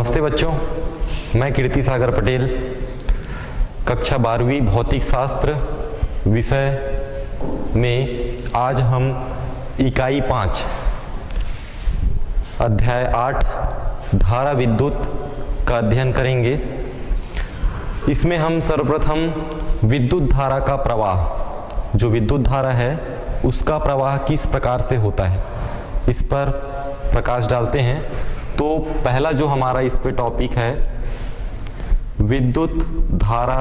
नमस्ते बच्चों, मैं कीर्ति सागर पटेल, कक्षा 12वीं भौतिक शास्त्र विषय में आज हम इकाई 5 अध्याय 8 धारा विद्युत का अध्ययन करेंगे। इसमें हम सर्वप्रथम विद्युत धारा का प्रवाह, जो विद्युत धारा है उसका प्रवाह किस प्रकार से होता है, इस पर प्रकाश डालते हैं। तो पहला जो हमारा इस पे टॉपिक है, विद्युत धारा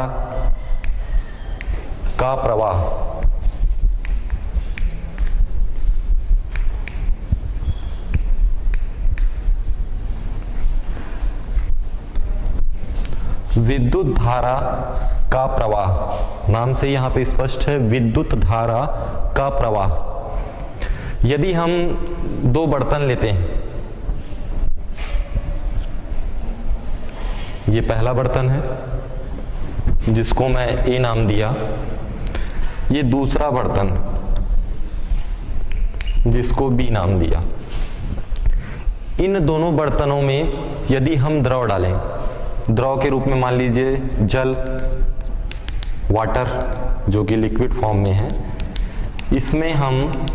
का प्रवाह। विद्युत धारा का प्रवाह, नाम से यहां पे स्पष्ट है, विद्युत धारा का प्रवाह। यदि हम दो बर्तन लेते हैं, ये पहला बर्तन है जिसको मैं ए नाम दिया, ये दूसरा बर्तन जिसको बी नाम दिया। इन दोनों बर्तनों में यदि हम द्रव डालें, द्रव के रूप में मान लीजिए जल, वाटर जो कि लिक्विड फॉर्म में है, इसमें हम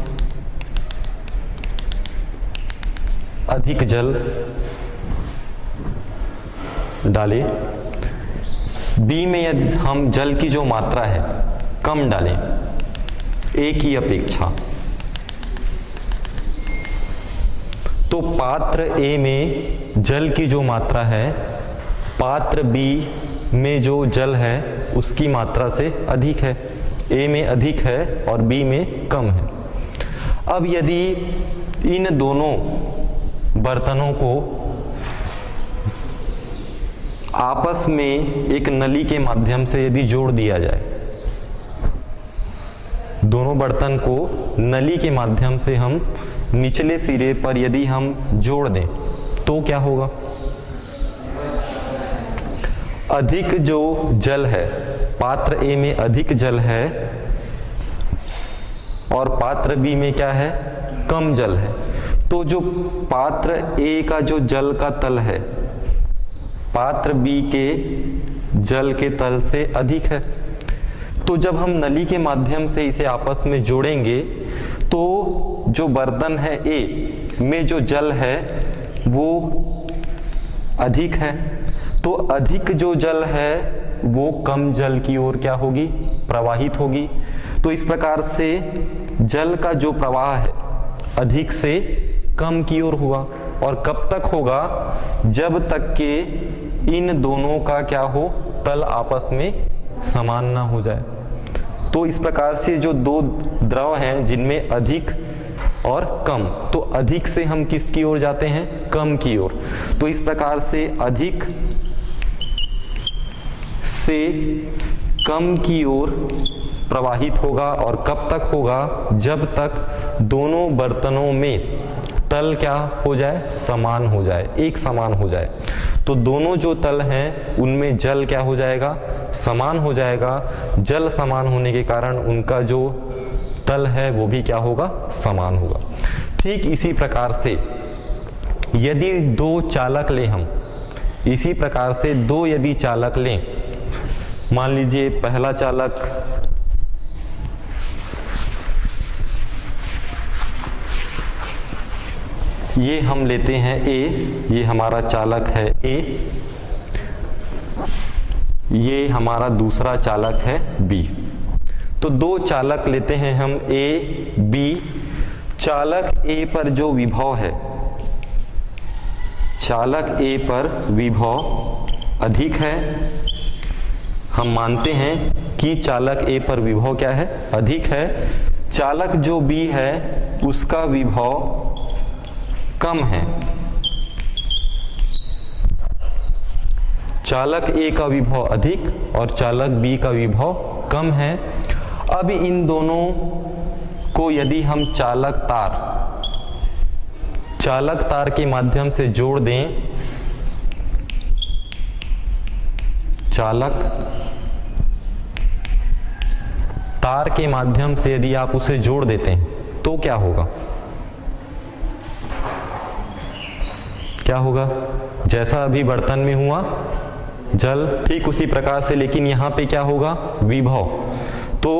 अधिक जल डालें, बी में यदि हम जल की जो मात्रा है कम डालें ए की अपेक्षा, तो पात्र ए में जल की जो मात्रा है पात्र बी में जो जल है उसकी मात्रा से अधिक है। ए में अधिक है और बी में कम है। अब यदि इन दोनों बर्तनों को आपस में एक नली के माध्यम से यदि जोड़ दिया जाए, दोनों बर्तन को नली के माध्यम से हम निचले सिरे पर यदि हम जोड़ दें तो क्या होगा? अधिक जो जल है, पात्र ए में अधिक जल है और पात्र बी में क्या है? कम जल है। तो जो पात्र ए का जो जल का तल है पात्र बी के जल के तल से अधिक है। तो जब हम नली के माध्यम से इसे आपस में जोड़ेंगे तो जो बर्तन है ए में जो जल है वो अधिक है, तो अधिक जो जल है वो कम जल की ओर क्या होगी? प्रवाहित होगी। तो इस प्रकार से जल का जो प्रवाह है अधिक से कम की ओर हुआ। और कब तक होगा? जब तक के इन दोनों का क्या हो? तल आपस में समान ना हो जाए। तो इस प्रकार से जो दो द्रव हैं जिनमें अधिक और कम, तो अधिक से हम किसकी ओर जाते हैं? कम की ओर। तो इस प्रकार से अधिक से कम की ओर प्रवाहित होगा। और कब तक होगा? जब तक दोनों बर्तनों में तल क्या हो जाए? समान हो जाए, एक समान हो जाए। तो दोनों जो तल हैं उनमें जल क्या हो जाएगा? समान हो जाएगा। जल समान होने के कारण उनका जो तल है वो भी क्या होगा? समान होगा। ठीक इसी प्रकार से यदि दो चालक लें हम, इसी प्रकार से दो यदि चालक लें, मान लीजिए पहला चालक ये हम लेते हैं ए, ये हमारा चालक है ए, ये हमारा दूसरा चालक है बी। तो दो चालक लेते हैं हम ए बी। चालक ए पर जो विभव है, चालक ए पर विभव अधिक है। हम मानते हैं कि चालक ए पर विभव क्या है? अधिक है। चालक जो बी है उसका विभव कम है। चालक ए का विभव अधिक और चालक बी का विभव कम है। अब इन दोनों को यदि हम चालक तार के माध्यम से जोड़ दें, चालक तार के माध्यम से यदि आप उसे जोड़ देते हैं तो क्या होगा? क्या होगा, जैसा अभी बर्तन में हुआ जल, ठीक उसी प्रकार से, लेकिन यहाँ पे क्या होगा, विभव। तो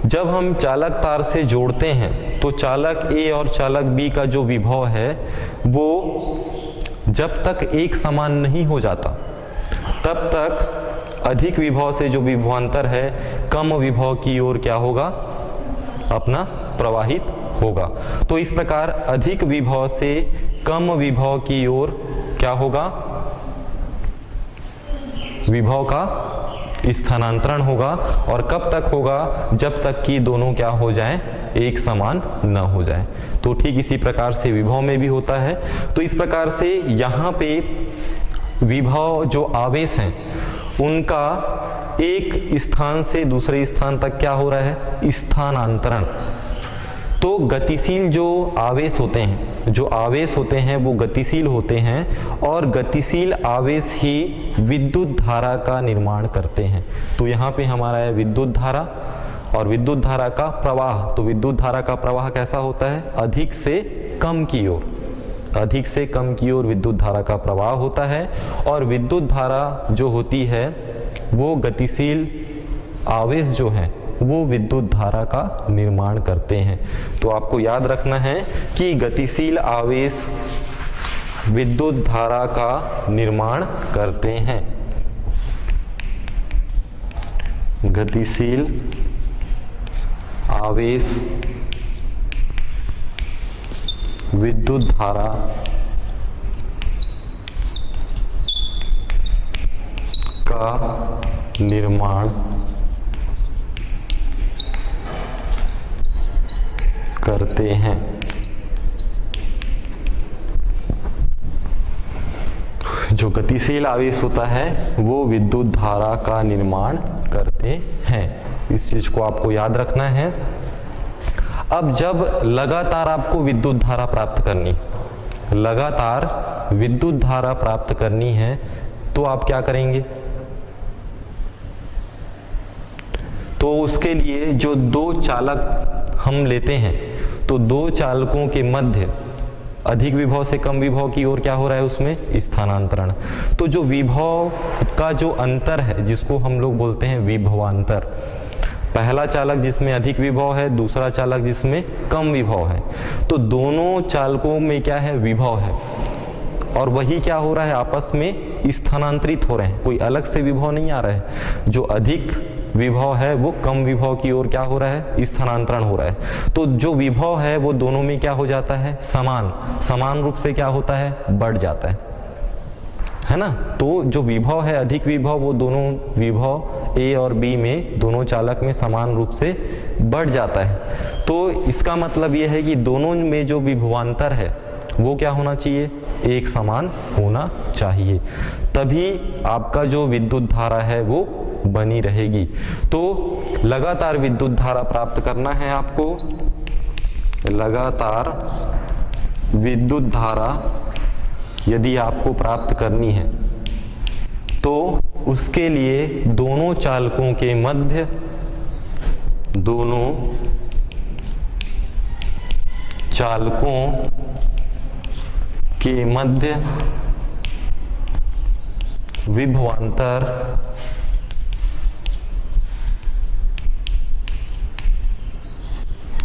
जब हम चालक तार से जोड़ते हैं तो चालक ए और चालक बी का जो विभव है वो जब तक एक समान नहीं हो जाता तब तक अधिक विभव से जो विभवांतर है कम विभव की ओर क्या होगा, अपना प्रवाहित होगा। तो इस प्रकार अधिक विभव से कम विभव की ओर क्या होगा, विभव का स्थानांतरण होगा। और कब तक होगा, जब तक कि दोनों क्या हो जाएं, एक समान न हो जाए। तो ठीक इसी प्रकार से विभव में भी होता है। तो इस प्रकार से यहाँ पे विभव जो आवेश हैं उनका एक स्थान से दूसरे स्थान तक क्या हो रहा है, स्थानांतरण। तो गतिशील जो आवेश होते हैं वो गतिशील होते हैं और गतिशील आवेश ही विद्युत धारा का निर्माण करते हैं। तो यहाँ पे हमारा है विद्युत धारा और विद्युत धारा का प्रवाह। तो विद्युत धारा का प्रवाह कैसा होता है, अधिक से कम की ओर, अधिक से कम की ओर विद्युत धारा का प्रवाह होता है। और विद्युत धारा जो होती है वो गतिशील आवेश जो है वो विद्युत धारा का निर्माण करते हैं। तो आपको याद रखना है कि गतिशील आवेश विद्युत धारा का निर्माण करते हैं। गतिशील आवेश विद्युत धारा का निर्माण करते हैं। जो गतिशील आवेश होता है वो विद्युत धारा का निर्माण करते हैं। इस चीज को आपको याद रखना है। अब जब लगातार आपको विद्युत धारा प्राप्त करनी, लगातार विद्युत धारा प्राप्त करनी है तो आप क्या करेंगे, तो उसके लिए जो दो चालक हम लेते हैं तो दो चालकों के मध्य अधिक विभव से कम विभव की ओर क्या हो रहा है, उसमें स्थानांतरण। तो जो विभव का जो अंतर है जिसको हम लोग बोलते हैं विभवांतर, पहला चालक जिसमें अधिक विभव है, दूसरा चालक जिसमें कम विभव है, तो दोनों चालकों में क्या है, विभव है और वही क्या हो रहा है, आपस में स्थानांतरित हो रहे हैं। कोई अलग से विभव नहीं आ रहा है। जो अधिक विभव है वो कम विभव की ओर क्या हो रहा है, स्थानांतरण हो रहा है। तो जो विभव है वो दोनों में क्या हो जाता है, समान रूप से क्या होता है, बढ़ जाता है ना। तो जो विभव है अधिक विभव वो दोनों विभव ए और बी में दोनों चालक में समान रूप से बढ़ जाता है। तो इसका मतलब यह है कि दोनों में जो विभवांतर है वो क्या होना चाहिए, एक समान होना चाहिए, तभी आपका जो विद्युत धारा है वो बनी रहेगी। तो लगातार विद्युत धारा प्राप्त करना है आपको, लगातार विद्युत धारा यदि आपको प्राप्त करनी है तो उसके लिए दोनों चालकों के मध्य, दोनों चालकों के मध्य विभवांतर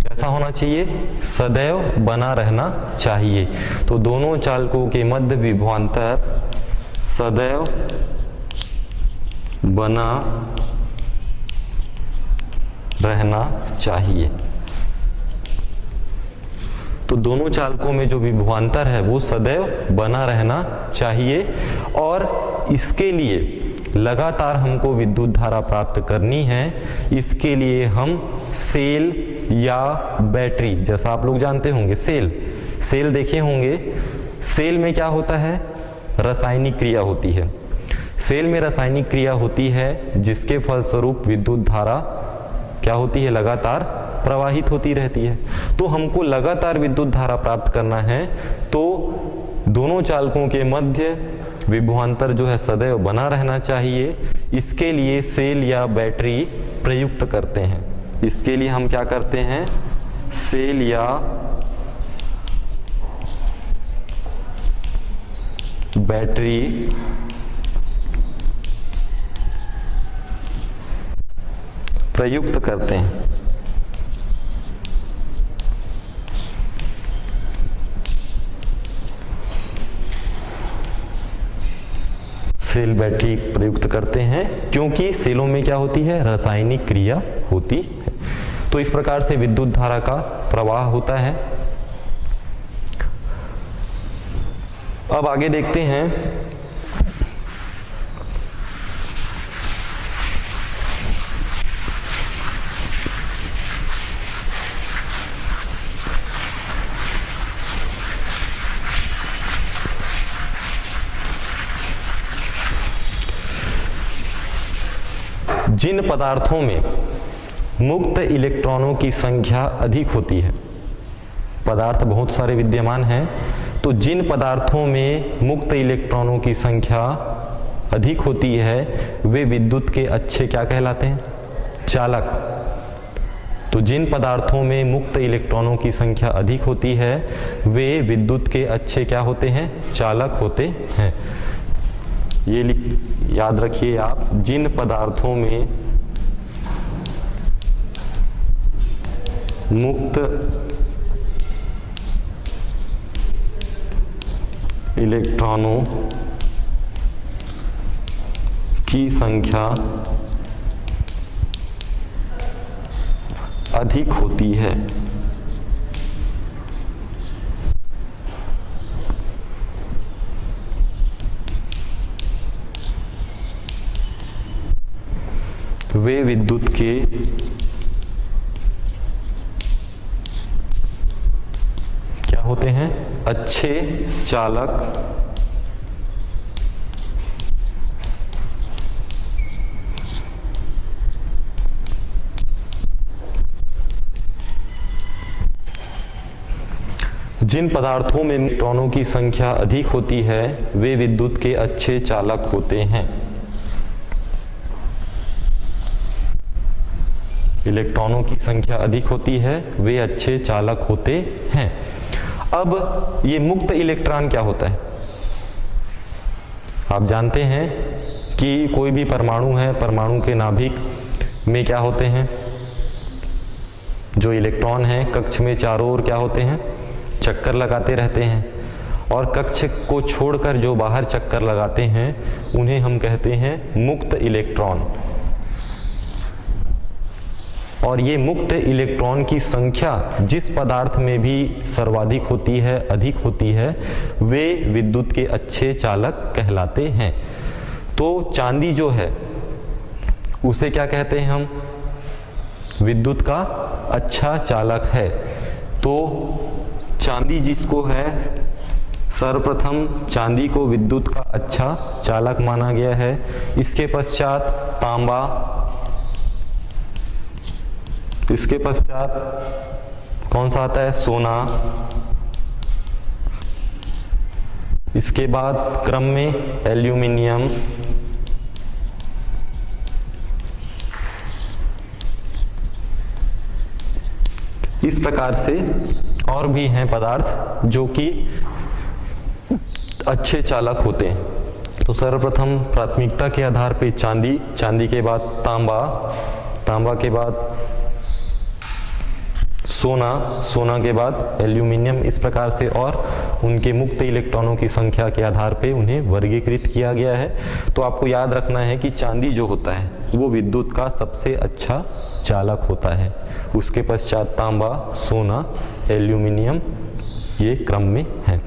कैसा होना चाहिए, सदैव बना रहना चाहिए। तो दोनों चालकों के मध्य विभवांतर सदैव बना रहना चाहिए। तो दोनों चालकों में जो विभवांतर है वो सदैव बना रहना चाहिए और इसके लिए लगातार हमको विद्युत धारा प्राप्त करनी है। इसके लिए हम सेल या बैटरी, जैसा आप लोग जानते होंगे सेल देखे होंगे, सेल में क्या होता है, रासायनिक क्रिया होती है। सेल में रासायनिक क्रिया होती है जिसके फलस्वरूप विद्युत धारा क्या होती है, लगातार प्रवाहित होती रहती है। तो हमको लगातार विद्युत धारा प्राप्त करना है तो दोनों चालकों के मध्य विभवांतर जो है सदैव बना रहना चाहिए। इसके लिए सेल या बैटरी प्रयुक्त करते हैं। इसके लिए हम क्या करते हैं, सेल या बैटरी प्रयुक्त करते हैं। सेल बैटरी प्रयुक्त करते हैं क्योंकि सेलों में क्या होती है, रासायनिक क्रिया होती है। तो इस प्रकार से विद्युत धारा का प्रवाह होता है। अब आगे देखते हैं जिन पदार्थों में मुक्त इलेक्ट्रॉनों की संख्या अधिक होती है। पदार्थ बहुत सारे विद्यमान हैं, तो जिन पदार्थों में मुक्त इलेक्ट्रॉनों की संख्या अधिक होती है वे विद्युत के अच्छे क्या कहलाते हैं, चालक। तो जिन पदार्थों में मुक्त इलेक्ट्रॉनों की संख्या अधिक होती है वे विद्युत के अच्छे क्या होते हैं, चालक होते हैं। ये याद रखिए आप, जिन पदार्थों में मुक्त इलेक्ट्रॉनों की संख्या अधिक होती है वे विद्युत के क्या होते हैं, अच्छे चालक जिन पदार्थों में इलेक्ट्रॉनों की संख्या अधिक होती है वे विद्युत के अच्छे चालक होते हैं। इलेक्ट्रॉनों की संख्या अधिक होती है वे अच्छे चालक होते हैं। अब ये मुक्त इलेक्ट्रॉन क्या होता है, आप जानते हैं कि कोई भी परमाणु है, परमाणु के नाभिक में क्या होते हैं, जो इलेक्ट्रॉन है कक्ष में चारों ओर क्या होते हैं, चक्कर लगाते रहते हैं, और कक्ष को छोड़कर जो बाहर चक्कर लगाते हैं उन्हें हम कहते हैं मुक्त इलेक्ट्रॉन। और ये मुक्त इलेक्ट्रॉन की संख्या जिस पदार्थ में भी सर्वाधिक होती है, अधिक होती है, वे विद्युत के अच्छे चालक कहलाते हैं। तो चांदी जो है उसे क्या कहते हैं हम, विद्युत का अच्छा चालक है। तो चांदी जिसको है, सर्वप्रथम चांदी को विद्युत का अच्छा चालक माना गया है। इसके पश्चात तांबा, इसके पश्चात कौन सा आता है, सोना, इसके बाद क्रम में एल्यूमिनियम, इस प्रकार से और भी हैं पदार्थ जो कि अच्छे चालक होते हैं। तो सर्वप्रथम प्राथमिकता के आधार पे चांदी, चांदी के बाद तांबा, तांबा के बाद सोना, सोना के बाद एल्यूमिनियम, इस प्रकार से और उनके मुक्त इलेक्ट्रॉनों की संख्या के आधार पे उन्हें वर्गीकृत किया गया है। तो आपको याद रखना है कि चांदी जो होता है वो विद्युत का सबसे अच्छा चालक होता है। उसके पश्चात तांबा, सोना, एल्यूमिनियम, ये क्रम में है।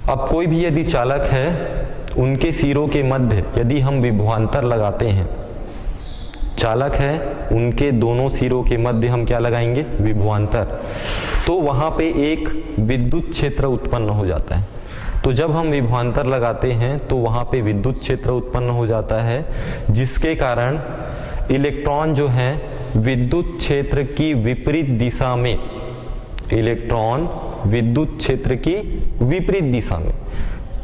अब कोई भी यदि चालक है, उनके सिरों के मध्य यदि हम विभवांतर लगाते हैं, चालक है उनके दोनों सिरों के मध्य हम क्या लगाएंगे, विभवांतर, तो वहां पे एक विद्युत क्षेत्र उत्पन्न हो जाता है। तो जब हम विभवांतर लगाते हैं तो वहां पे विद्युत क्षेत्र उत्पन्न हो जाता है, जिसके कारण इलेक्ट्रॉन जो है विद्युत क्षेत्र की विपरीत दिशा में, इलेक्ट्रॉन विद्युत क्षेत्र की विपरीत दिशा में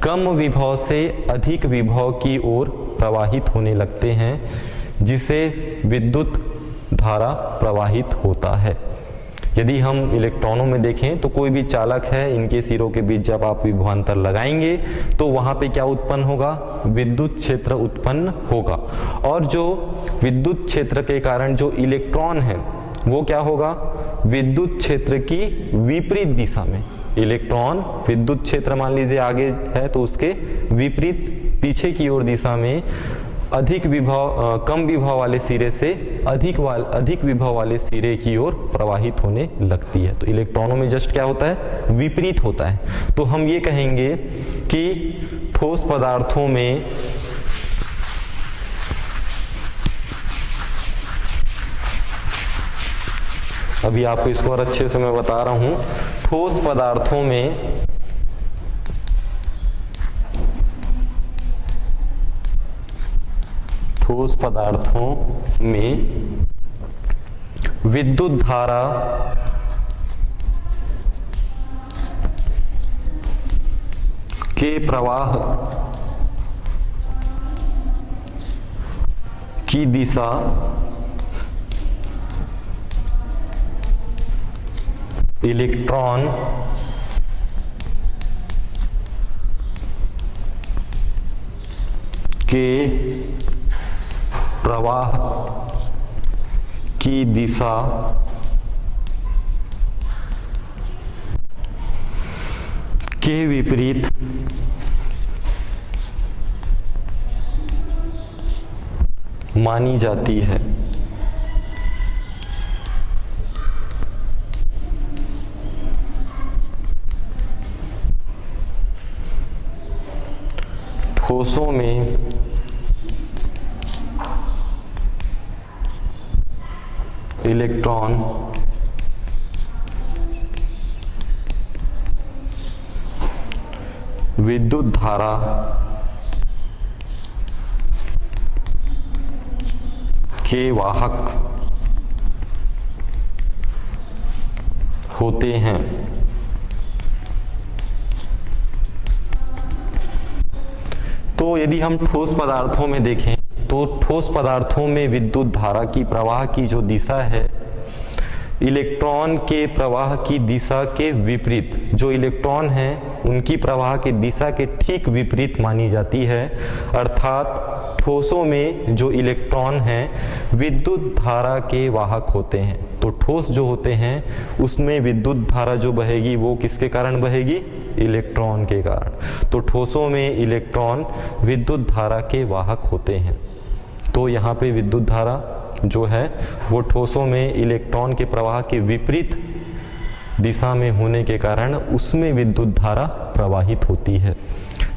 कम विभव से अधिक विभव की ओर प्रवाहित होने लगते हैं, जिसे विद्युत धारा प्रवाहित होता है। यदि हम इलेक्ट्रॉनों में देखें तो कोई भी चालक है, इनके सिरों के बीच जब आप विभवांतर लगाएंगे तो वहां पे क्या उत्पन्न होगा, विद्युत क्षेत्र उत्पन्न होगा। और जो विद्युत क्षेत्र के कारण जो इलेक्ट्रॉन है वो क्या होगा, विद्युत क्षेत्र की विपरीत दिशा में। इलेक्ट्रॉन विद्युत क्षेत्र मान लीजिए आगे है तो उसके विपरीत पीछे की ओर दिशा में अधिक विभव कम विभव वाले सिरे से अधिक विभव वाले सिरे की ओर प्रवाहित होने लगती है। तो इलेक्ट्रॉनों में जस्ट क्या होता है, विपरीत होता है। तो हम ये कहेंगे कि ठोस पदार्थों में अभी आपको इसको और अच्छे से मैं बता रहा हूं, ठोस पदार्थों में विद्युत धारा के प्रवाह की दिशा इलेक्ट्रॉन के प्रवाह की दिशा के विपरीत मानी जाती है। ठोसों में इलेक्ट्रॉन विद्युत धारा के वाहक होते हैं। तो यदि हम ठोस पदार्थों में देखें तो ठोस पदार्थों में विद्युत धारा की प्रवाह की जो दिशा है इलेक्ट्रॉन के प्रवाह की दिशा के विपरीत, जो इलेक्ट्रॉन हैं उनकी प्रवाह की दिशा के ठीक विपरीत मानी जाती है। अर्थात ठोसों में जो इलेक्ट्रॉन हैं विद्युत धारा के वाहक होते हैं। तो ठोस जो होते हैं उसमें विद्युत धारा जो बहेगी वो किसके कारण बहेगी, इलेक्ट्रॉन के कारण। तो ठोसों में इलेक्ट्रॉन विद्युत धारा के वाहक होते हैं। तो यहाँ पे विद्युत धारा जो है वो ठोसों में इलेक्ट्रॉन के प्रवाह के विपरीत दिशा में होने के कारण उसमें विद्युत धारा प्रवाहित होती है।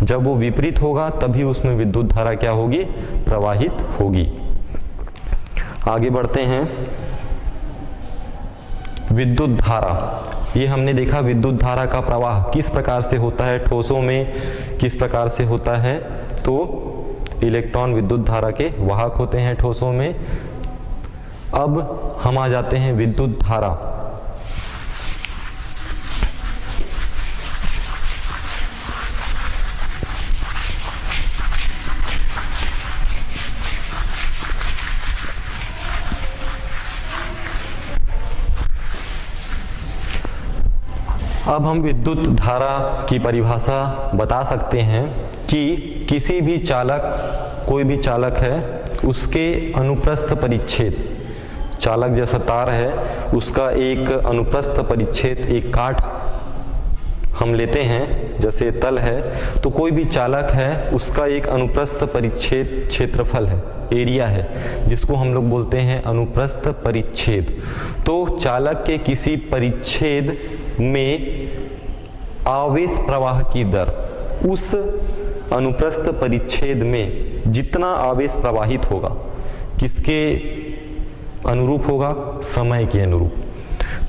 जब वो विपरीत होगा तभी उसमें विद्युत धारा क्या होगी, प्रवाहित होगी। आगे बढ़ते हैं। विद्युत धारा, ये हमने देखा विद्युत धारा का प्रवाह किस प्रकार से होता है, ठोसों में किस प्रकार से होता है। तो इलेक्ट्रॉन विद्युत धारा के वाहक होते हैं ठोसों में। अब हम आ जाते हैं विद्युत धारा। अब हम विद्युत धारा की परिभाषा बता सकते हैं कि किसी भी चालक, कोई भी चालक है उसके अनुप्रस्थ परिच्छेद, चालक जैसा तार है उसका एक अनुप्रस्थ परिच्छेद, एक काट हम लेते हैं, जैसे तल है तो कोई भी चालक है उसका एक अनुप्रस्थ परिच्छेद क्षेत्रफल है, एरिया है, जिसको हम लोग बोलते हैं अनुप्रस्थ परिच्छेद। तो चालक के किसी परिच्छेद में आवेश प्रवाह की दर, उस अनुप्रस्थ परिच्छेद में जितना आवेश प्रवाहित होगा किसके अनुरूप होगा, समय के अनुरूप।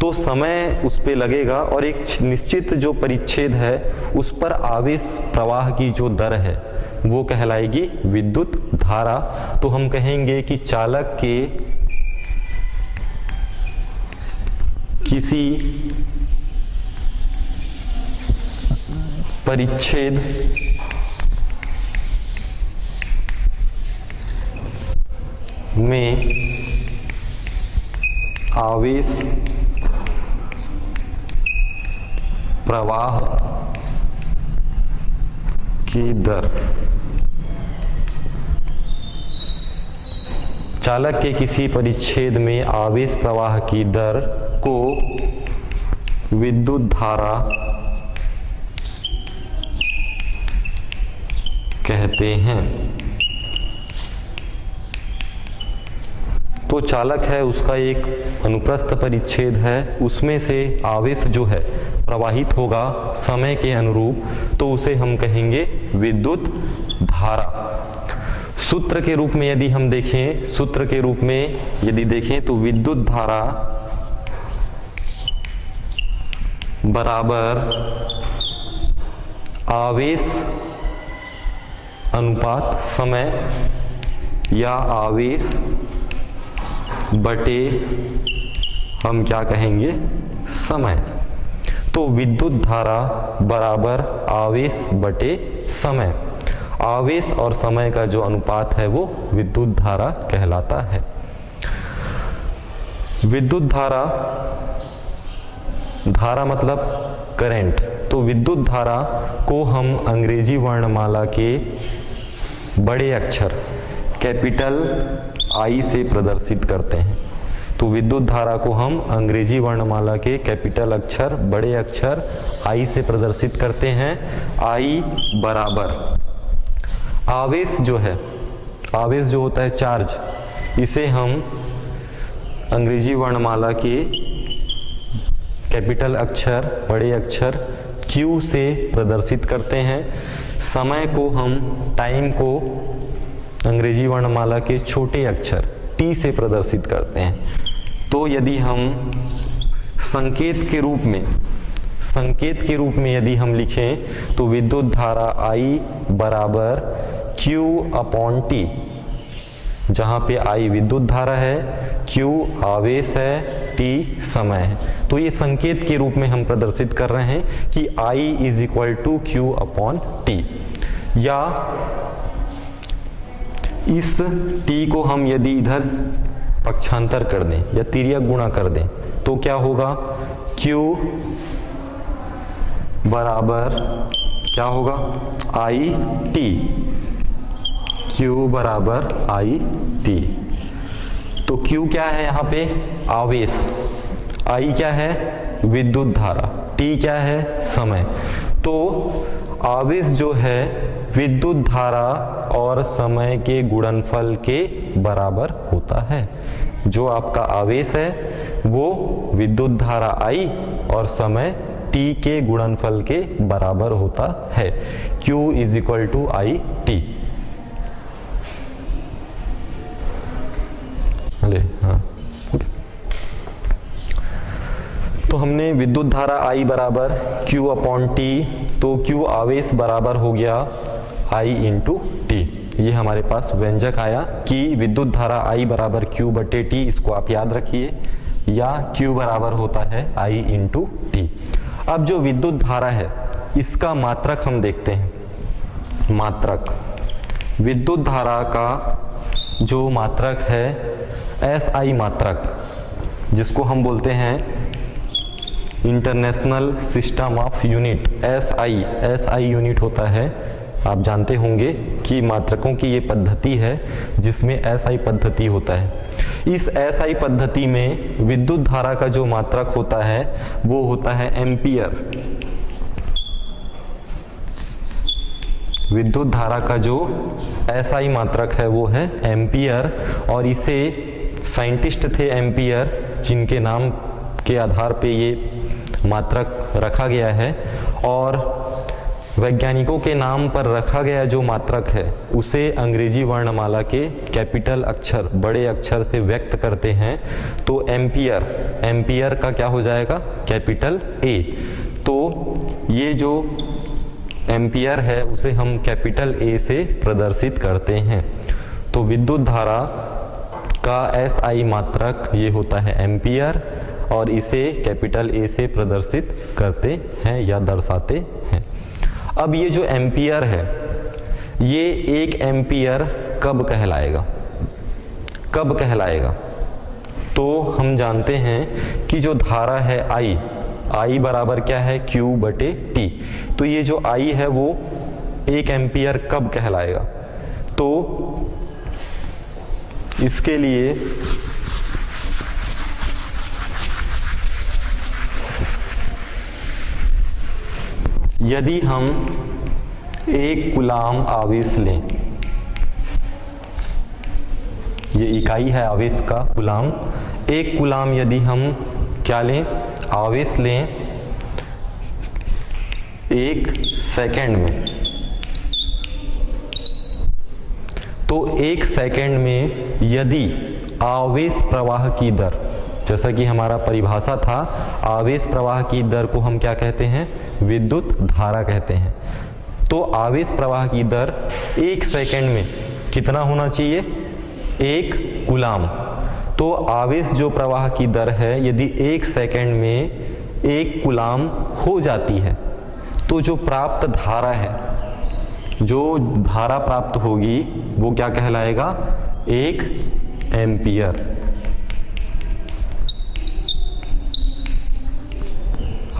तो समय उस पे लगेगा और एक निश्चित जो परिच्छेद है उस पर आवेश प्रवाह की जो दर है वो कहलाएगी विद्युत धारा। तो हम कहेंगे कि चालक के किसी परिच्छेद में आवेश प्रवाह की दर। चालक के किसी परिच्छेद में आवेश प्रवाह की दर को विद्युत धारा कहते हैं। तो चालक है, उसका एक अनुप्रस्थ परिच्छेद है, उसमें से आवेश जो है प्रवाहित होगा समय के अनुरूप, तो उसे हम कहेंगे विद्युत धारा। सूत्र के रूप में यदि हम देखें, सूत्र के रूप में यदि देखें तो विद्युत धारा बराबर आवेश अनुपात समय या आवेश बटे हम क्या कहेंगे समय। तो विद्युत धारा बराबर आवेश बटे समय। आवेश और समय का जो अनुपात है वो विद्युत धारा कहलाता है। विद्युत धारा, धारा मतलब करंट, तो विद्युत धारा को हम अंग्रेजी वर्णमाला के बड़े अक्षर कैपिटल आई से प्रदर्शित करते हैं। तो विद्युत धारा को हम अंग्रेजी वर्णमाला के कैपिटल अक्षर बड़े अक्षर आई से प्रदर्शित करते हैं। आई बराबर आवेश जो है, आवेश जो होता है चार्ज, इसे हम अंग्रेजी वर्णमाला के कैपिटल अक्षर बड़े अक्षर Q से प्रदर्शित करते हैं। समय को हम, टाइम को अंग्रेजी वर्णमाला के छोटे अक्षर T से प्रदर्शित करते हैं। तो यदि हम संकेत के रूप में यदि हम लिखें तो विद्युत धारा I बराबर Q अपॉन T, जहां पे I विद्युत धारा है, Q आवेश है, T समय है। तो ये संकेत के रूप में हम प्रदर्शित कर रहे हैं कि I is equal to Q upon T। या इस T को हम यदि इधर पक्षांतर कर दें या तिर्यक गुणा कर दें तो क्या होगा, Q बराबर क्या होगा आई टी, Q बराबर आई टी। तो Q क्या है यहाँ पे, आवेश, I क्या है विद्युत धारा, T क्या है समय। तो आवेश जो है विद्युत धारा और समय के गुणनफल के बराबर होता है। जो आपका आवेश है वो विद्युत धारा I और समय T के गुणनफल के बराबर होता है। Q is equal to I T. हाँ, तो हमने विद्युत धारा I बराबर Q अपॉन T, तो Q आवेश बराबर हो गया I इंटू T। ये हमारे पास व्यंजक आया कि विद्युत धारा I बराबर Q बटे T, इसको आप याद रखिए, या Q बराबर होता है I इंटू T। अब जो विद्युत धारा है इसका मात्रक हम देखते हैं। मात्रक, विद्युत धारा का जो मात्रक है SI मात्रक, जिसको हम बोलते हैं international system of unit, SI unit होता है। आप जानते होंगे कि मात्रकों की ये पद्धति है जिसमें SI पद्धति होता है। इस SI पद्धति में विद्युत धारा का जो मात्रक होता है वो होता है एम्पियर। विद्युत धारा का जो SI मात्रक है वो है एम्पियर, और इसे साइंटिस्ट थे एम्पियर, जिनके नाम के आधार पे ये मात्रक रखा गया है। और वैज्ञानिकों के नाम पर रखा गया जो मात्रक है उसे अंग्रेजी वर्णमाला के कैपिटल अक्षर बड़े अक्षर से व्यक्त करते हैं। तो एम्पियर का क्या हो जाएगा, कैपिटल A। तो ये जो एम्पियर है उसे हम कैपिटल A से प्रदर्शित करते हैं। तो विद्युत धारा का SI मात्रक ये होता है एम्पियर, और इसे कैपिटल A से प्रदर्शित करते हैं या दर्शाते हैं। अब ये जो एम्पियर है, ये एक एम्पियर कब कहलाएगा, कब कहलाएगा? तो हम जानते हैं कि जो धारा है I, I बराबर क्या है, Q बटे T। तो ये जो I है वो 1 एम्पियर कब कहलाएगा? तो इसके लिए यदि हम 1 कूलाम आवेश लें, ये इकाई है आवेश का कूलाम, 1 कूलाम यदि हम क्या लें, आवेश लें 1 सेकेंड में, तो 1 सेकेंड में यदि आवेश प्रवाह की दर, जैसा कि हमारा परिभाषा था, आवेश प्रवाह की दर को हम क्या कहते हैं, विद्युत धारा कहते हैं। तो आवेश प्रवाह की दर 1 सेकेंड में कितना होना चाहिए, 1 कूलाम। तो आवेश जो प्रवाह की दर है यदि 1 सेकेंड में 1 कूलाम हो जाती है, तो जो प्राप्त धारा है, जो धारा प्राप्त होगी वो क्या कहलाएगा, 1 एम्पियर।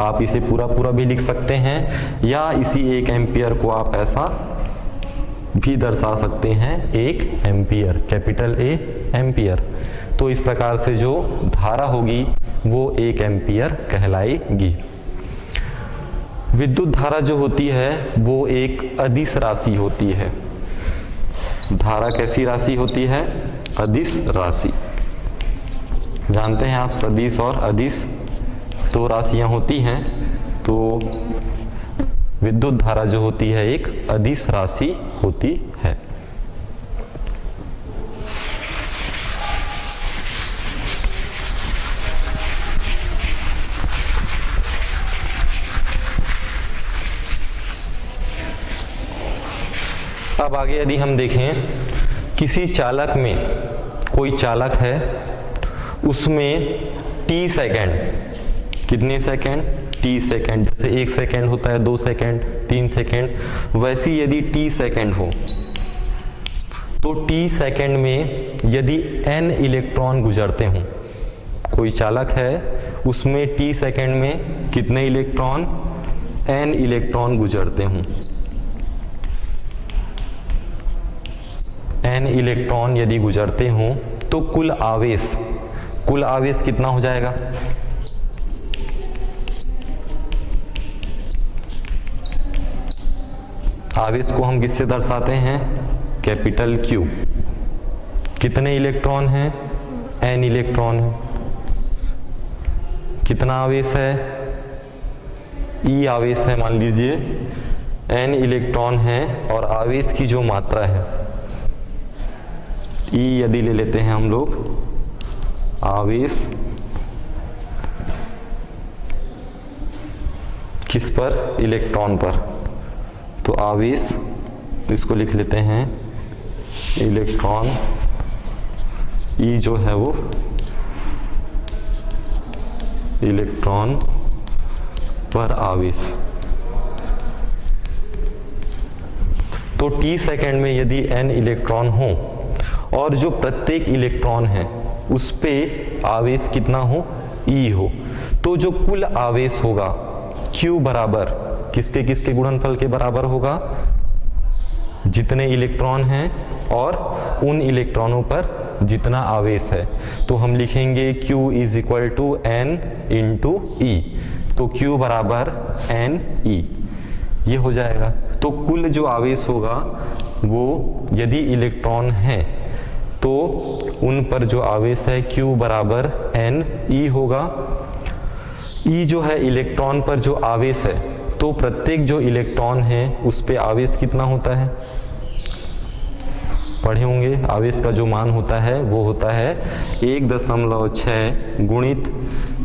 आप इसे पूरा पूरा भी लिख सकते हैं या इसी 1 एम्पियर को आप ऐसा भी दर्शा सकते हैं, 1 एम्पियर, कैपिटल A एम्पियर। तो इस प्रकार से जो धारा होगी वो 1 एम्पियर कहलाएगी। विद्युत धारा जो होती है वो एक अदिश राशि होती है। धारा कैसी राशि होती है, अदिश राशि। जानते हैं आप सदिश और अदिश दो राशियां होती हैं, तो विद्युत धारा जो होती है एक अदिश राशि होती है। अब आगे यदि हम देखें, किसी चालक में, कोई चालक है, उसमें t सेकेंड, कितने सेकेंड, t सेकेंड, जैसे 1 सेकेंड होता है, 2 सेकेंड, 3 सेकेंड, वैसी यदि t सेकेंड हो, तो t सेकेंड में यदि n इलेक्ट्रॉन गुजरते हों, कोई चालक है उसमें t सेकेंड में कितने इलेक्ट्रॉन, n इलेक्ट्रॉन गुजरते हों, n इलेक्ट्रॉन यदि गुजरते हों, तो कुल आवेश कितना हो जाएगा, आवेश को हम किससे दर्शाते हैं, कैपिटल Q। कितने इलेक्ट्रॉन हैं, n इलेक्ट्रॉन है। कितना आवेश है, E आवेश है, मान लीजिए n इलेक्ट्रॉन है, और आवेश की जो मात्रा है E यदि ले लेते हैं हम लोग, आवेश किस पर, इलेक्ट्रॉन पर, तो आवेश इसको लिख लेते हैं इलेक्ट्रॉन, E जो है वो इलेक्ट्रॉन पर आवेश। तो t सेकेंड में यदि n इलेक्ट्रॉन हो और जो प्रत्येक इलेक्ट्रॉन है उस पे आवेश कितना हो, E हो, तो जो कुल आवेश होगा Q बराबर किसके किसके गुणनफल के बराबर होगा, जितने इलेक्ट्रॉन हैं और उन इलेक्ट्रॉनों पर जितना आवेश है। तो हम लिखेंगे Q is equal to N into E, तो Q बराबर NE, ये हो जाएगा। तो कुल जो आवेश होगा वो यदि इलेक्ट्रॉन है तो उन पर जो आवेश है Q बराबर NE होगा। E जो है इलेक्ट्रॉन पर जो आवेश है, तो प्रत्येक जो इलेक्ट्रॉन है उस पे आवेश कितना होता है, पढ़े होंगे, आवेश का जो मान होता है वो होता है 1.6 गुणित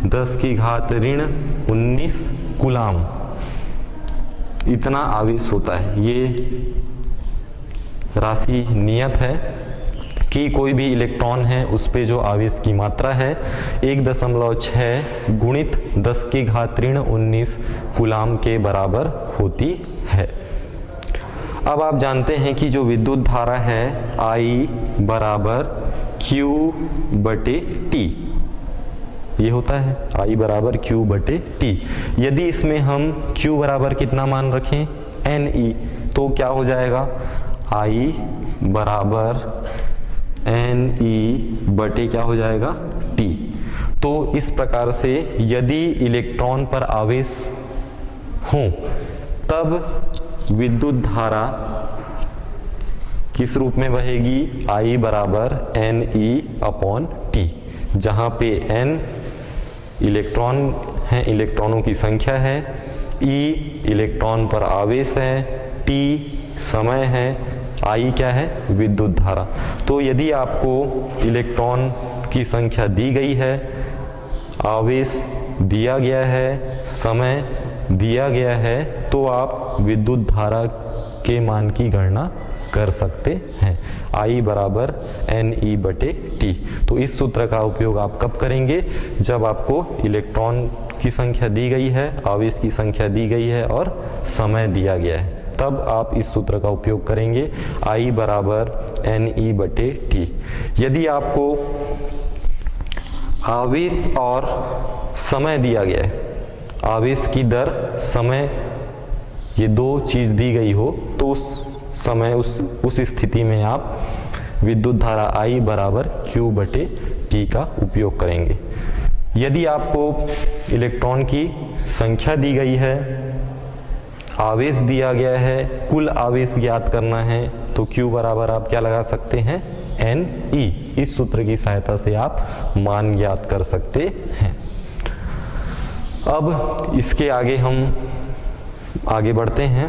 10 की घात ऋण 19 कूलाम, इतना आवेश होता है। ये राशि नियत है कि कोई भी इलेक्ट्रॉन है उस पे जो आवेश की मात्रा है 1.6 गुणित 10 की घात ऋण 19 कूलाम के बराबर होती है। अब आप जानते हैं कि जो विद्युत धारा है I बराबर Q बटे T, ये होता है I बराबर Q बटे T। यदि इसमें हम Q बराबर कितना मान रखें NE, तो क्या हो जाएगा I बराबर NE बटे क्या हो जाएगा T। तो इस प्रकार से यदि इलेक्ट्रॉन पर आवेश हो तब विद्युत धारा किस रूप में बहेगी I बराबर NE अपॉन T, जहाँ पे N इलेक्ट्रॉन है, इलेक्ट्रॉनों की संख्या है, E इलेक्ट्रॉन पर आवेश है, T समय है, I क्या है विद्युत धारा। तो यदि आपको इलेक्ट्रॉन की संख्या दी गई है, आवेश दिया गया है, समय दिया गया है, तो आप विद्युत धारा के मान की गणना कर सकते हैं I बराबर NE बटे T। तो इस सूत्र का उपयोग आप कब करेंगे, जब आपको इलेक्ट्रॉन की संख्या दी गई है, आवेश की संख्या दी गई है और समय दिया गया है, तब आप इस सूत्र का उपयोग करेंगे I बराबर NE बटे T। यदि आपको आवेश और समय दिया गया है, आवेश की दर, समय, ये दो चीज दी गई हो, तो उस समय उस स्थिति में आप विद्युत धारा I बराबर Q बटे T का उपयोग करेंगे। यदि आपको इलेक्ट्रॉन की संख्या दी गई है, आवेश दिया गया है, कुल आवेश ज्ञात करना है, तो Q बराबर आप क्या लगा सकते हैं NE। इस सूत्र की सहायता से आप मान ज्ञात कर सकते हैं। अब इसके आगे हम आगे बढ़ते हैं।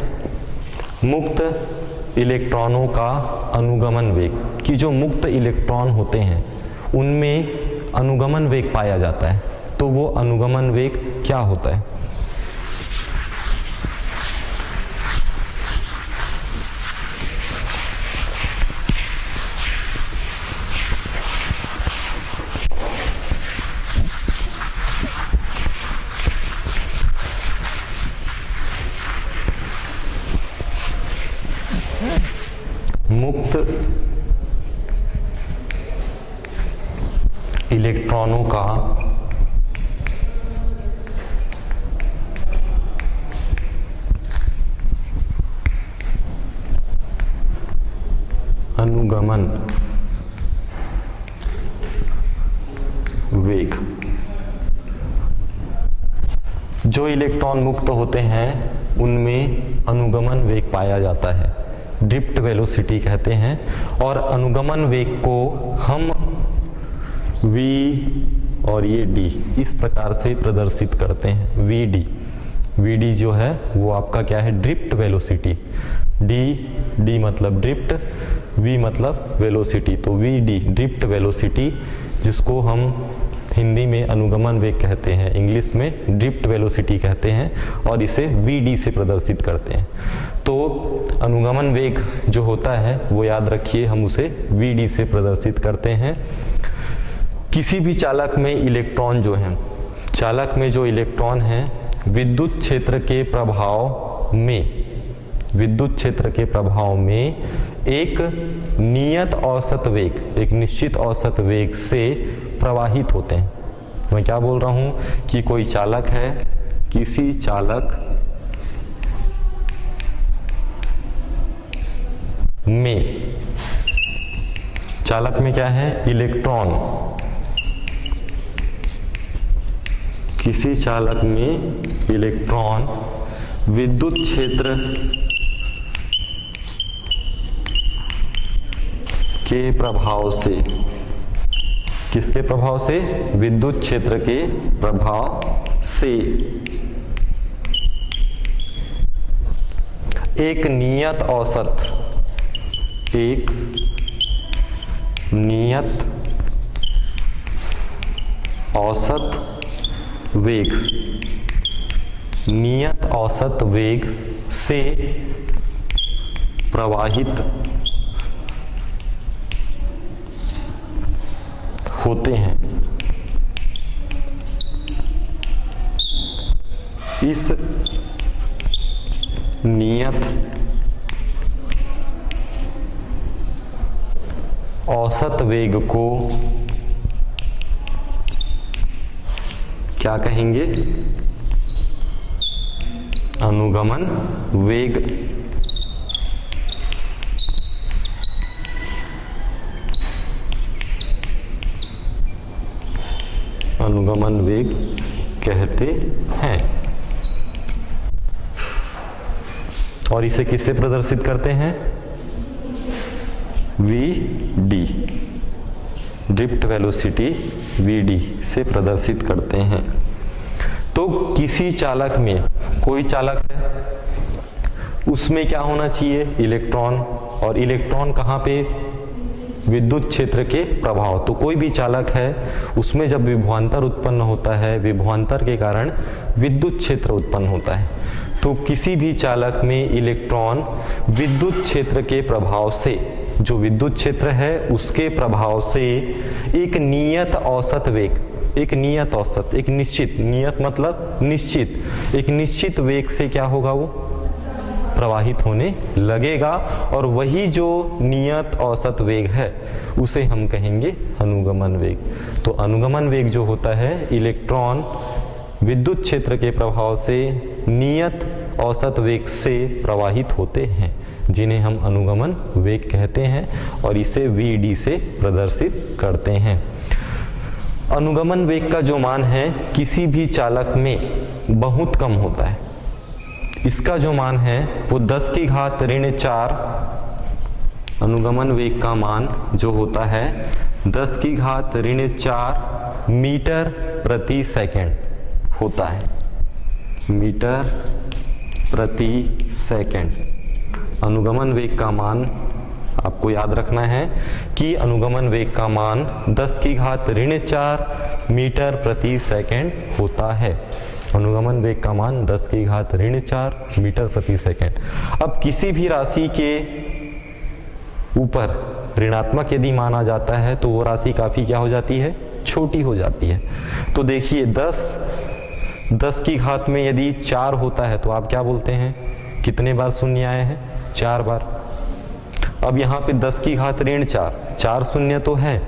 मुक्त इलेक्ट्रॉनों का अनुगमन वेग, कि जो मुक्त इलेक्ट्रॉन होते हैं उनमें अनुगमन वेग पाया जाता है, तो वो अनुगमन वेग क्या होता है। मुक्त इलेक्ट्रॉनों का अनुगमन वेग, जो इलेक्ट्रॉन मुक्त होते हैं उनमें अनुगमन वेग पाया जाता है, ड्रिफ्ट वेलोसिटी कहते हैं। और अनुगमन वेग को हम v और ये d इस प्रकार से प्रदर्शित करते हैं। vd जो है वो आपका क्या है ड्रिफ्ट वेलोसिटी, d मतलब ड्रिफ्ट, v मतलब वेलोसिटी, तो vd ड्रिफ्ट वेलोसिटी, जिसको हम हिंदी में अनुगमन वेग कहते हैं, इंग्लिश में ड्रिफ्ट वेलोसिटी कहते हैं, और इसे vd से प्रदर्शित करते हैं। तो अनुगमन वेग जो होता है वो याद रखिए, हम उसे vd से प्रदर्शित करते हैं। किसी भी चालक में इलेक्ट्रॉन जो है, चालक में जो इलेक्ट्रॉन है, विद्युत क्षेत्र के प्रभाव में एक नियत औसत वेग, एक निश्चित औसत वेग से प्रवाहित होते हैं। मैं क्या बोल रहा हूं कि कोई चालक है, किसी चालक में क्या है इलेक्ट्रॉन, किसी चालक में इलेक्ट्रॉन विद्युत क्षेत्र के प्रभाव से, किसके प्रभाव से, विद्युत क्षेत्र के प्रभाव से एक नियत औसत वेग से प्रवाहित होते हैं। इस नियत औसत वेग को क्या कहेंगे? अनुगमन वेग। अनुगमन वेग कहते हैं। और इसे किससे प्रदर्शित करते हैं? VD, ड्रिफ्ट वेलोसिटी VD से प्रदर्शित करते हैं। तो किसी चालक में, कोई चालक है, उसमें क्या होना चाहिए? इलेक्ट्रॉन। और इलेक्ट्रॉन कहाँ पे? विद्युत क्षेत्र के प्रभाव। तो कोई भी चालक है, उसमें जब विभवांतर उत्पन्न होता है, विभवांतर के कारण विद्युत क्षेत्र उत्पन्न होता है। तो किसी भी चालक में इलेक्ट्रॉन विद्युत क्षेत्र के प्रभाव से, जो विद्युत क्षेत्र है उसके प्रभाव से एक नियत औसत वेग, एक नियत औसत, एक निश्चित, नियत मतलब निश्चित, एक निश्चित वेग से क्या होगा? वो प्रवाहित होने लगेगा। और वही जो नियत औसत वेग है उसे हम कहेंगे अनुगमन वेग। तो अनुगमन वेग जो होता है, इलेक्ट्रॉन विद्युत क्षेत्र के प्रभाव से नियत औसत वेग से प्रवाहित होते हैं, जिन्हें हम अनुगमन वेग कहते हैं और इसे VD से प्रदर्शित करते हैं। अनुगमन वेग का जो मान है किसी भी चालक में बहुत कम होता है। इसका जो मान है वो 10 की घात ऋण 4, अनुगमन वेग का मान जो होता है 10 की घात ऋण 4 मीटर प्रति सेकंड होता है। मीटर प्रति सेकंड अनुगमन वेग का मान आपको याद रखना है कि अनुगमन वेग का मान 10 की घात ऋण 4 मीटर प्रति सेकंड होता है। अनुगमन वेग का मान 10 की घात ऋण 4 मीटर प्रति सेकंड। अब किसी भी राशि के ऊपर ऋणात्मक यदि माना जाता है तो वो राशि काफी क्या हो जाती है? छोटी हो जाती है। तो देखिए 10 की घात में यदि 4 होता है तो आप क्या बोलते हैं? कितने बार शून्य आए हैं? 4 बार। अब यहाँ पे 10 की घात ऋण 4 शून्य तो है,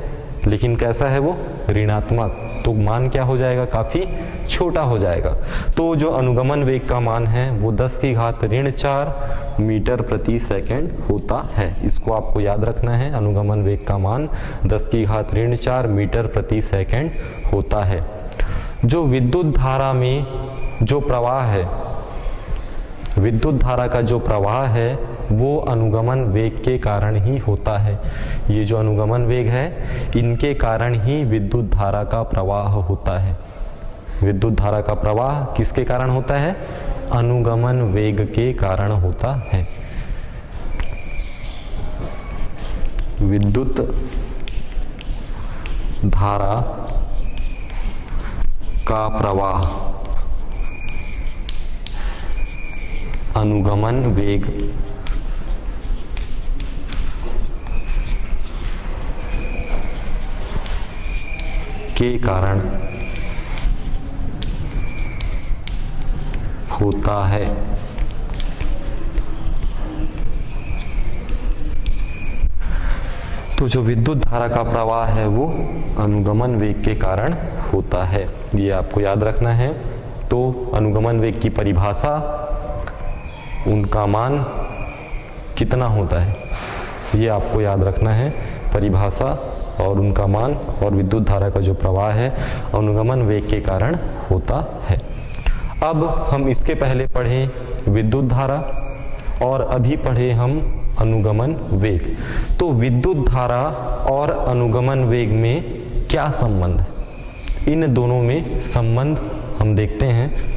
लेकिन कैसा है वो? ऋणात्मक। तो मान क्या हो जाएगा? काफी छोटा हो जाएगा। तो जो अनुगमन वेग का मान है वो 10 की घात ऋण 4 मीटर प्रति सेकंड होता है। इसको आपको याद रखना है, अनुगमन वेग का मान 10 की घात ऋण 4 मीटर प्रति सेकंड होता है। जो विद्युत धारा में जो प्रवाह है, विद्युत धारा का जो प्रवाह है वो अनुगमन वेग के कारण ही होता है। ये जो अनुगमन वेग है इनके कारण ही विद्युत धारा का प्रवाह होता है। विद्युत धारा का प्रवाह किसके कारण होता है? अनुगमन वेग के कारण होता है। विद्युत धारा का प्रवाह अनुगमन वेग के कारण होता है। तो जो विद्युत धारा का प्रवाह है वो अनुगमन वेग के कारण होता है, ये आपको याद रखना है। तो अनुगमन वेग की परिभाषा, उनका मान कितना होता है ये आपको याद रखना है, परिभाषा और उनका मान, और विद्युत धारा का जो प्रवाह है अनुगमन वेग के कारण होता है। अब हम इसके पहले पढ़े विद्युत धारा और अभी पढ़े हम अनुगमन वेग। तो विद्युत धारा और अनुगमन वेग में क्या संबंध है? इन दोनों में संबंध हम देखते हैं।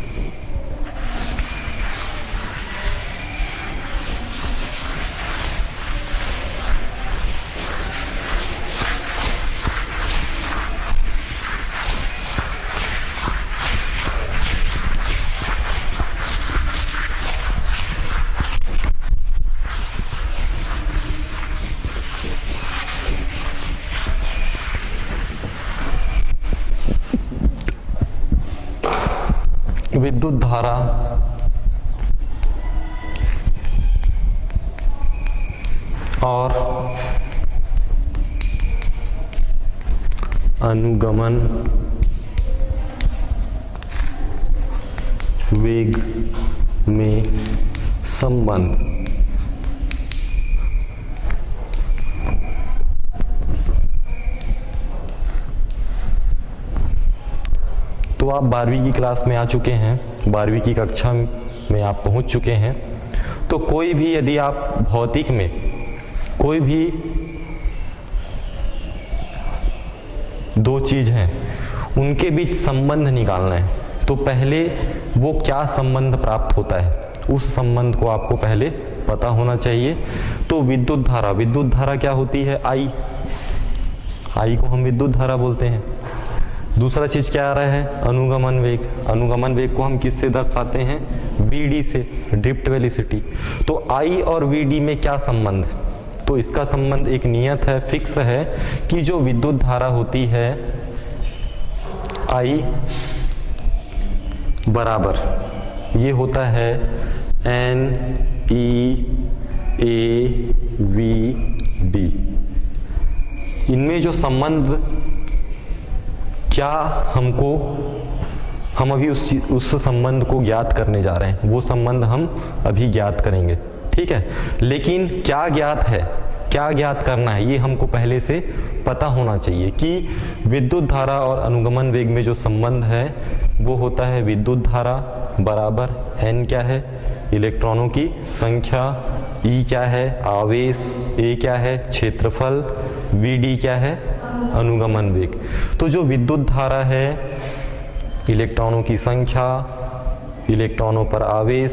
विद्युत धारा और अनुगमन वेग में संबंध। तो आप 12वीं की क्लास में आ चुके हैं, 12वीं की कक्षा में आप पहुंच चुके हैं। तो कोई भी यदि आप भौतिक में कोई भी दो चीज हैं उनके बीच संबंध निकालना है तो पहले वो क्या संबंध प्राप्त होता है उस संबंध को आपको पहले पता होना चाहिए। तो विद्युत धारा क्या होती है? आई को हम विद्युत धारा बोलते हैं। दूसरा चीज क्या आ रहा है? अनुगमन वेग को हम किससे दर्शाते हैं? Vd से, ड्रिफ्ट वेलोसिटी। तो I और Vd में क्या संबंध? तो इसका संबंध एक नियत है, फिक्स है कि जो विद्युत धारा होती है I बराबर ये होता है NEAVD। इनमें जो संबंध क्या हम अभी उस संबंध को ज्ञात करने जा रहे हैं, वो संबंध हम अभी ज्ञात करेंगे, ठीक है। लेकिन क्या ज्ञात करना है ये हमको पहले से पता होना चाहिए कि विद्युत धारा और अनुगमन वेग में जो संबंध है वो होता है विद्युत धारा बराबर n क्या है? इलेक्ट्रॉनों की संख्या, E क्या है? आवेश, A क्या है? क्षेत्रफल, Vd क्या है? अनुगमन वेग। तो जो विद्युत धारा है इलेक्ट्रॉनों की संख्या, इलेक्ट्रॉनों पर आवेश,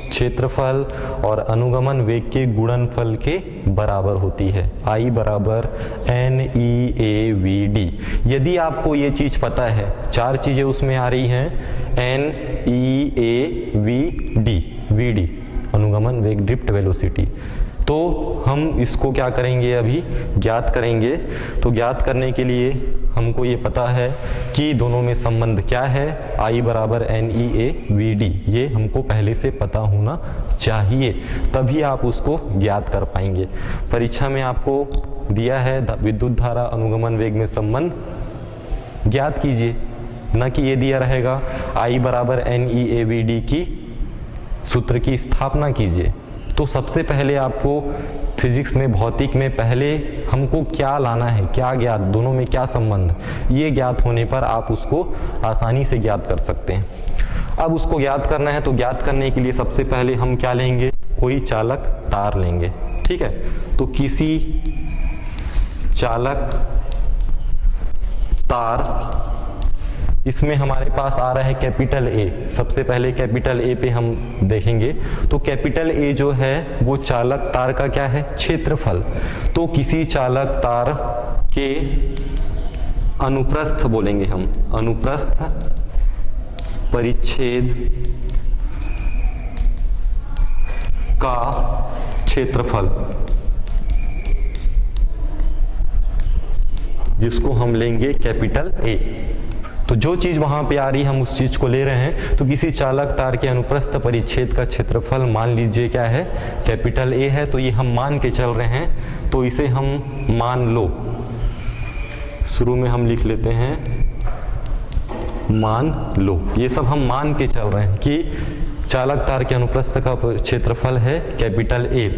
क्षेत्रफल और अनुगमन वेग के गुणनफल के बराबर होती है। I बराबर NEAVD। यदि आपको ये चीज पता है, चार चीजें उसमें आ रही हैं, NEAVD, Vd अनुगमन वेग, ड्रिफ्ट वेलोसिटी, तो हम इसको क्या करेंगे? अभी ज्ञात करेंगे। तो ज्ञात करने के लिए हमको ये पता है कि दोनों में संबंध क्या है, I बराबर NEAVD, ये हमको पहले से पता होना चाहिए, तभी आप उसको ज्ञात कर पाएंगे। परीक्षा में आपको दिया है विद्युत धारा अनुगमन वेग में संबंध ज्ञात कीजिए, न कि ये दिया रहेगा I बराबर NEAVD की सूत्र की स्थापना कीजिए। तो सबसे पहले आपको फिजिक्स में, भौतिक में पहले हमको क्या लाना है, क्या ज्ञात, दोनों में क्या संबंध, ये ज्ञात होने पर आप उसको आसानी से ज्ञात कर सकते हैं। अब उसको ज्ञात करना है तो ज्ञात करने के लिए सबसे पहले हम क्या लेंगे? कोई चालक तार लेंगे, ठीक है। तो किसी चालक तार, इसमें हमारे पास आ रहा है कैपिटल A। सबसे पहले कैपिटल A पे हम देखेंगे। तो कैपिटल A जो है वो चालक तार का क्या है? क्षेत्रफल। तो किसी चालक तार के अनुप्रस्थ बोलेंगे हम, अनुप्रस्थ परिच्छेद का क्षेत्रफल, जिसको हम लेंगे कैपिटल A। तो जो चीज वहां पे आ रही है हम उस चीज को ले रहे हैं। तो किसी चालक तार के अनुप्रस्थ परिच्छेद का क्षेत्रफल मान लीजिए क्या है? कैपिटल A है। तो ये हम मान के चल रहे हैं, तो इसे हम मान लो, शुरू में हम लिख लेते हैं मान लो। ये सब हम मान के चल रहे हैं कि चालक तार के अनुप्रस्थ का क्षेत्रफल है कैपिटल A।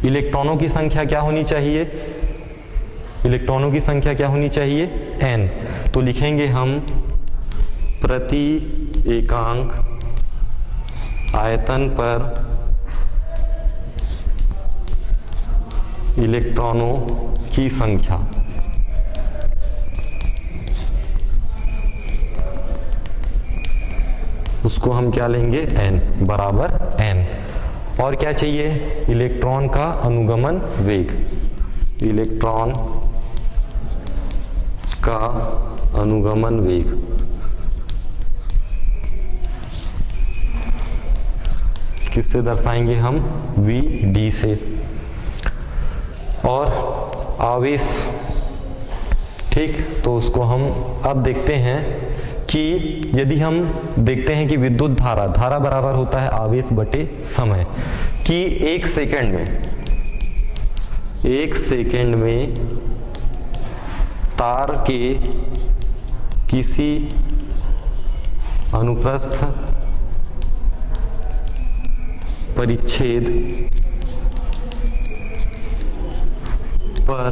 इलेक्ट्रॉनों की संख्या क्या होनी चाहिए? इलेक्ट्रॉनों की संख्या क्या होनी चाहिए? n। तो लिखेंगे हम प्रति एकांक आयतन पर इलेक्ट्रॉनों की संख्या। उसको हम क्या लेंगे? n बराबर n। और क्या चाहिए? इलेक्ट्रॉन का अनुगमन वेग, इलेक्ट्रॉन का अनुगमन वेग। किससे दर्शाएंगे हम? Vd से। और आवेश, ठीक, तो उसको हम अब देखते हैं कि यदि हम देखते हैं कि विद्युत धारा बराबर होता है आवेश बटे समय, कि एक सेकंड में तार के किसी अनुप्रस्थ परिच्छेद पर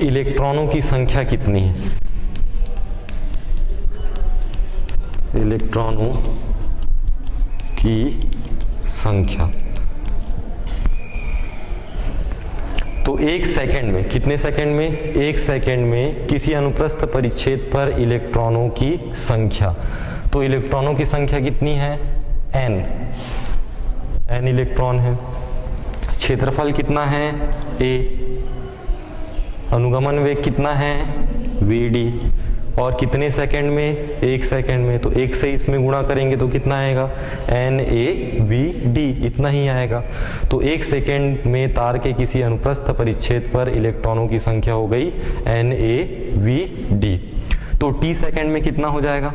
इलेक्ट्रॉनों की संख्या कितनी है? इलेक्ट्रॉनों की संख्या। तो एक सेकंड में, कितने सेकंड में? एक सेकंड में किसी अनुप्रस्थ परिच्छेद पर इलेक्ट्रॉनों की संख्या। तो इलेक्ट्रॉनों की संख्या कितनी है? n इलेक्ट्रॉन है। क्षेत्रफल कितना है? a। अनुगमन वेग कितना है? vd। और कितने सेकंड में? एक सेकंड में। तो एक से इसमें गुणा करेंगे तो कितना आएगा? NaVd, इतना ही आएगा। तो एक सेकंड में तार के किसी अनुप्रस्थ परिच्छेद पर इलेक्ट्रॉनों की संख्या हो गई NaVd। तो t सेकंड में कितना हो जाएगा?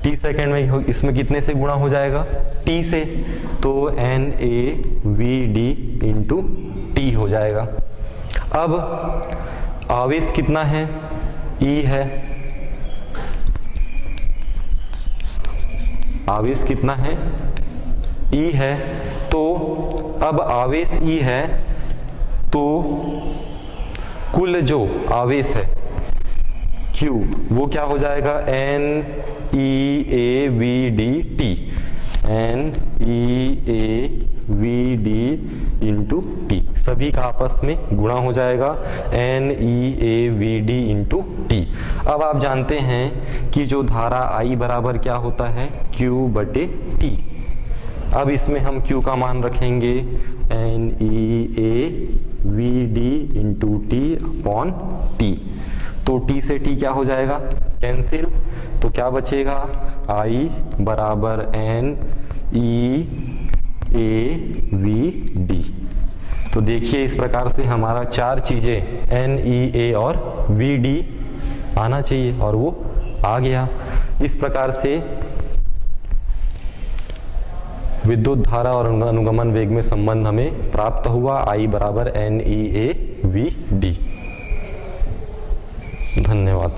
t सेकंड में इसमें कितने से गुणा हो जाएगा? t से। तो NaVd इंटू t हो जाएगा। अब आवेश कितना है? E है। आवेश कितना है? E है। तो अब आवेश E है तो कुल जो आवेश है Q वो क्या हो जाएगा? NeAVdT। NeAVd इंटू टी, सभी का आपस में गुणा हो जाएगा NeAVd इंटू टी। अब आप जानते हैं कि जो धारा I बराबर क्या होता है? Q बटे T। अब इसमें हम Q का मान रखेंगे NeAVd into T upon T. तो T से T क्या हो जाएगा? कैंसिल। तो क्या बचेगा? I बराबर NeAVd। तो देखिए इस प्रकार से हमारा चार चीजें NeA और Vd आना चाहिए और वो आ गया। इस प्रकार से विद्युत धारा और अनुगमन वेग में संबंध हमें प्राप्त हुआ। I बराबर NeAVd। धन्यवाद।